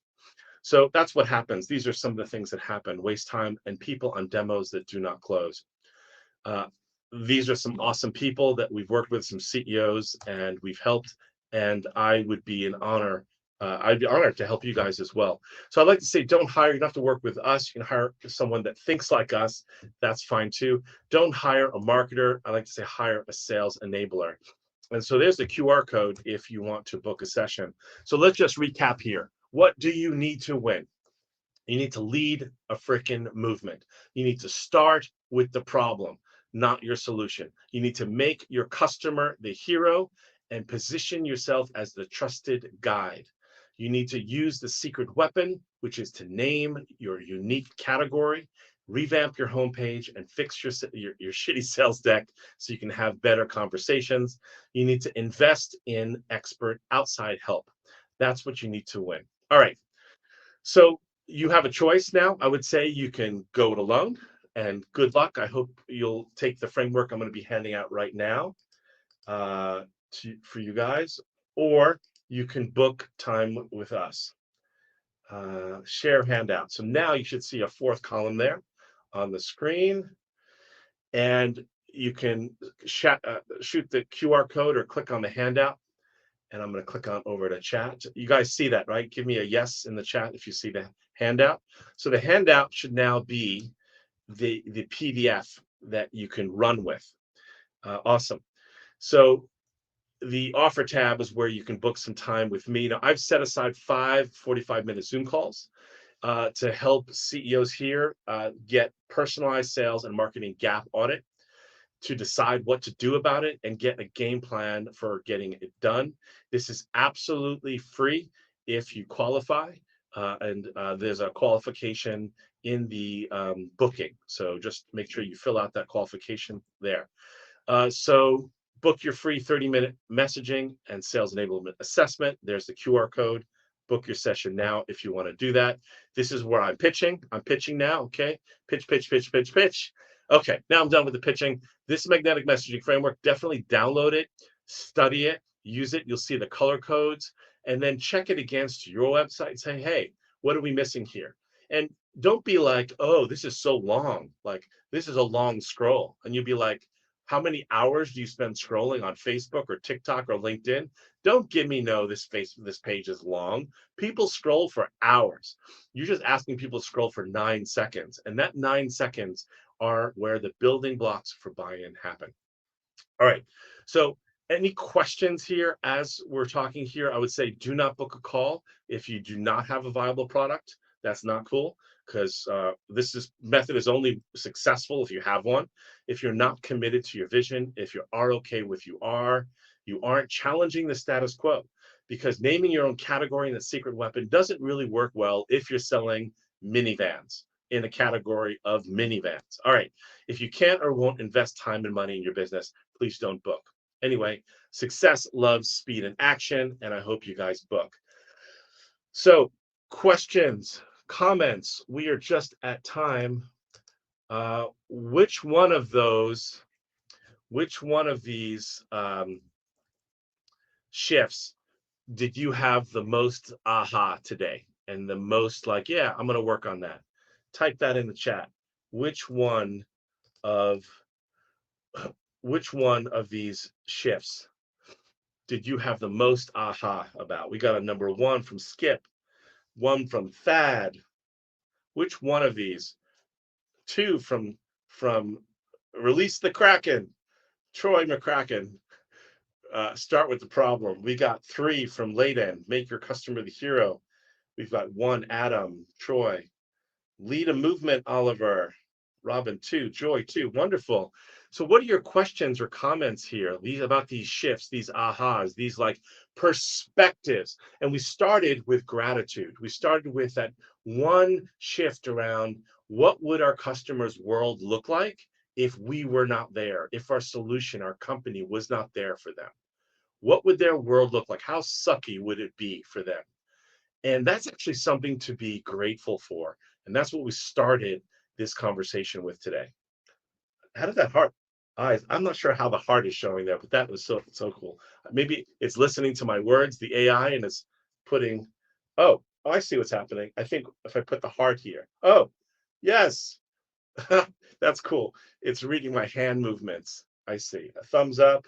So that's what happens. These are some of the things that happen: waste time and people on demos that do not close. Uh, these are some awesome people that we've worked with, some CEOs, and we've helped. And I'd be honored to help you guys as well. So I'd like to say, don't hire. You don't have to work with us. You can hire someone that thinks like us. That's fine too. Don't hire a marketer. I like to say hire a sales enabler. And so there's the QR code if you want to book a session. So let's just recap here. What do you need to win? You need to lead a freaking movement. You need to start with the problem, not your solution. You need to make your customer the hero and position yourself as the trusted guide. You need to use the secret weapon, which is to name your unique category, revamp your homepage, and fix your shitty sales deck so you can have better conversations. You need to invest in expert outside help. That's what you need to win. All right. So you have a choice now. I would say you can go it alone, and good luck. I hope you'll take the framework I'm going to be handing out right now for you guys, or you can book time with us. Share handout. So now you should see a fourth column there on the screen, and you can shoot the QR code or click on the handout. And I'm going to click on over to chat. You guys see that, right? Give me a yes in the chat if you see the handout. So the handout should now be the PDF that you can run with. Awesome. So the offer tab is where you can book some time with me. Now, I've set aside 5 45-minute Zoom calls to help CEOs here get personalized sales and marketing gap audit, to decide what to do about it and get a game plan for getting it done. This is absolutely free if you qualify, and there's a qualification in the booking. So just make sure you fill out that qualification there. So book your free 30-minute messaging and sales enablement assessment. There's the QR code. Book your session now if you want to do that. This is where I'm pitching. I'm pitching now, okay? Pitch, pitch, pitch, pitch, pitch. Okay, now I'm done with the pitching. This magnetic messaging framework, definitely download it, study it, use it. You'll see the color codes, and then check it against your website and say, hey, what are we missing here? And don't be like, oh, this is so long. Like, this is a long scroll. And you'll be like, how many hours do you spend scrolling on Facebook or TikTok or LinkedIn? Don't give me no, this page is long. People scroll for hours. You're just asking people to scroll for 9 seconds. And that 9 seconds are where the building blocks for buy-in happen. All right. So any questions here as we're talking here? I would say do not book a call if you do not have a viable product. That's not cool. because this is method is only successful if you have one. If you're not committed to your vision, if you are okay with you aren't challenging the status quo. Because naming your own category and the secret weapon doesn't really work well if you're selling minivans in a category of minivans. All right. If you can't or won't invest time and money in your business, please don't book. Anyway, success loves speed and action, and I hope you guys book. So, questions, comments. We are just at time. Which one of those, which one of these shifts did you have the most aha today? And the most like, yeah, I'm going to work on that. Type that in the chat. Which one of which one of these shifts did you have the most aha about? We got a number one from Skip, one from Thad. Which one of these? Two from Release the Kraken, Troy McCracken. Start with the problem. We got three from Late End, Make Your Customer the Hero. We've got one, Adam, Troy. Lead a movement, Oliver. Robin, two. Joy, two. Wonderful. So what are your questions or comments here these about these shifts, these ahas, these like perspectives? And we started with gratitude. We started with that one shift around what would our customers' world look like if we were not there, if our solution, our company was not there for them? What would their world look like? How sucky would it be for them? And that's actually something to be grateful for. And that's what we started this conversation with today. How did that heart eyes? I'm not sure how the heart is showing there, but that was so cool. Maybe it's listening to my words, the AI, and it's putting, oh, I see what's happening. I think if I put the heart here. Oh, yes. That's cool. It's reading my hand movements. I see. A thumbs up.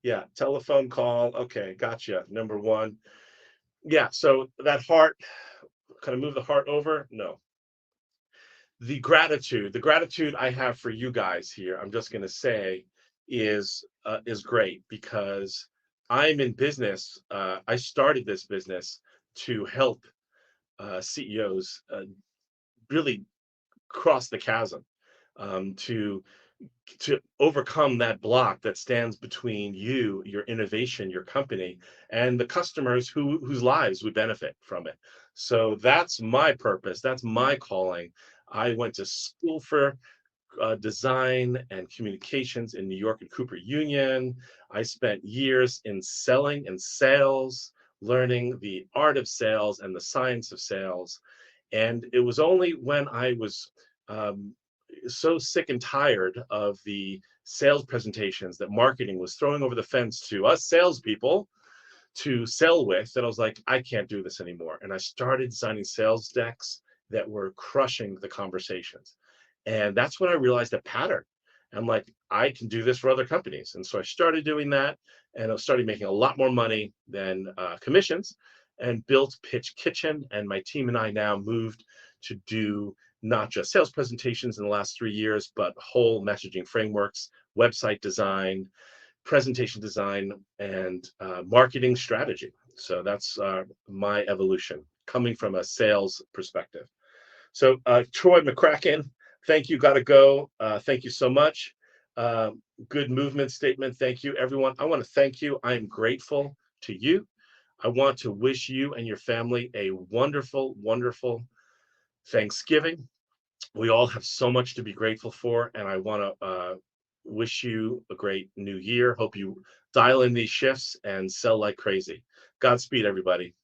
Yeah, telephone call. Okay, gotcha. Number one. Yeah, so that heart, kind of move the heart over? No. The gratitude I have for you guys here, I'm just going to say, is great because I'm in business. I started this business to help CEOs really cross the chasm, to overcome that block that stands between you, your innovation, your company, and the customers whose lives would benefit from it. So that's my purpose. That's my calling. I went to school for design and communications in New York and Cooper Union. I spent years in selling and sales, learning the art of sales and the science of sales. And it was only when I was um, so sick and tired of the sales presentations that marketing was throwing over the fence to us salespeople to sell with that I was like, I can't do this anymore. And I started designing sales decks that were crushing the conversations. And that's when I realized a pattern. I'm like, I can do this for other companies. And so I started doing that and I started making a lot more money than commissions and built Pitch Kitchen. And my team and I now moved to do not just sales presentations in the last 3 years, but whole messaging frameworks, website design, presentation design, and marketing strategy. So that's my evolution coming from a sales perspective. So Troy McCracken, thank you. Got to go. Thank you so much. Uh, Good movement statement. Thank you, everyone. I want to thank you. I am grateful to you. I want to wish you and your family a wonderful, wonderful Thanksgiving. We all have so much to be grateful for, and I want to wish you a great new year. Hope you dial in these shifts and sell like crazy. Godspeed, everybody.